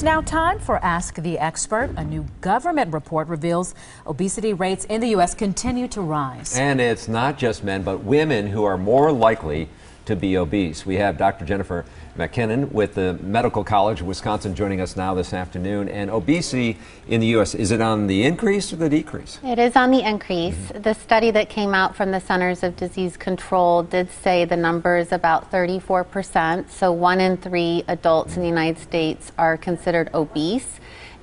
now time for Ask the Expert. A new government report reveals obesity rates in the U.S. continue to rise. And it's not just men, but women who are more likely to be obese. We have Dr. Jennifer McKinnon with the Medical College of Wisconsin joining us now this afternoon. And obesity in the U.S., is it on the increase or the decrease? It is on the increase. The study that came out from the Centers of Disease Control did say the number is about 34%. So 1 in 3 adults in the United States are considered obese,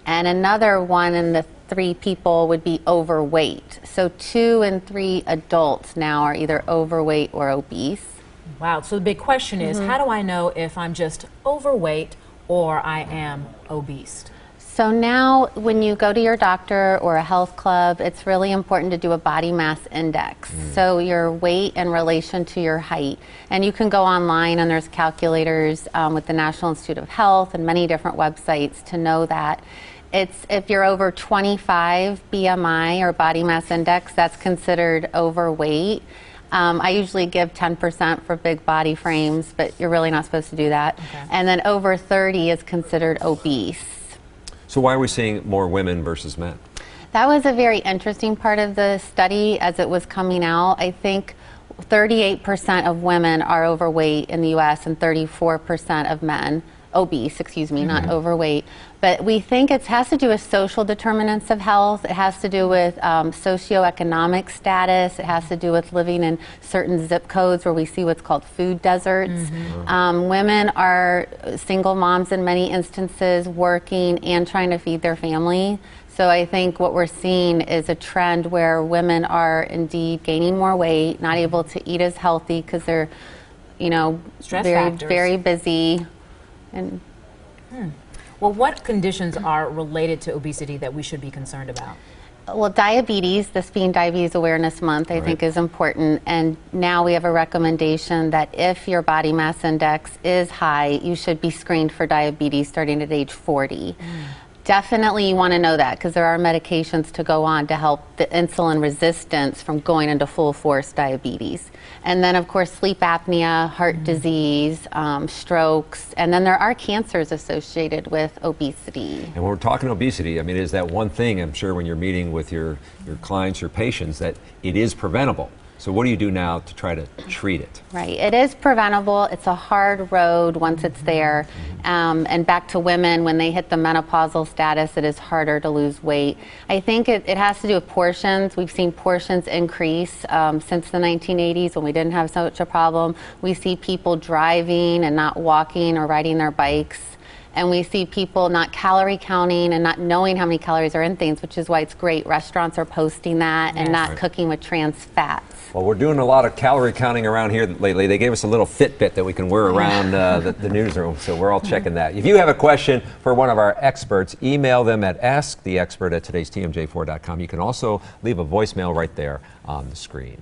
and another 1 in the 3 people would be overweight. So 2 in 3 adults now are either overweight or obese. Wow, so the big question is, how do I know if I'm just overweight or I am obese? So now when you go to your doctor or a health club, it's really important to do a body mass index. So your weight in relation to your height. And you can go online and there's calculators with the National Institute of Health and many different websites to know that. It's if you're over 25 BMI or body mass index, that's considered overweight. I usually give 10% for big body frames, but you're really not supposed to do that. Okay. And then over 30 is considered obese. So why are we seeing more women versus men? That was a very interesting part of the study as it was coming out. I think 38% of women are overweight in the U.S. and 34% of men. Obese, excuse me, not overweight. But we think it has to do with social determinants of health. It has to do with socioeconomic status. It has to do with living in certain zip codes where we see what's called food deserts. Women are single moms in many instances, working and trying to feed their family. So I think what we're seeing is a trend where women are indeed gaining more weight, not able to eat as healthy because they're, very busy. And Well, what conditions are related to obesity that we should be concerned about? Well, diabetes, this being Diabetes Awareness Month, I think is important. And now we have a recommendation that if your body mass index is high, you should be screened for diabetes starting at age 40. Definitely you want to know that because there are medications to go on to help the insulin resistance from going into full force diabetes. And then of course sleep apnea, heart disease, strokes, and then there are cancers associated with obesity. And when we're talking obesity, I mean, is that one thing, I'm sure when you're meeting with your clients, your patients, that it is preventable. So what do you do now to try to treat it? Right, it is preventable. It's a hard road once it's there. And back to women, when they hit the menopausal status, it is harder to lose weight. I think it has to do with portions. We've seen portions increase since the 1980s when we didn't have such a problem. We see people driving and not walking or riding their bikes. And we see people not calorie counting and not knowing how many calories are in things, which is why it's great. Restaurants are posting that and not cooking with trans fats. Well, we're doing a lot of calorie counting around here lately. They gave us a little Fitbit that we can wear around the newsroom, so we're all checking that. If you have a question for one of our experts, email them at asktheexpert@todaystmj4.com. You can also leave a voicemail right there on the screen.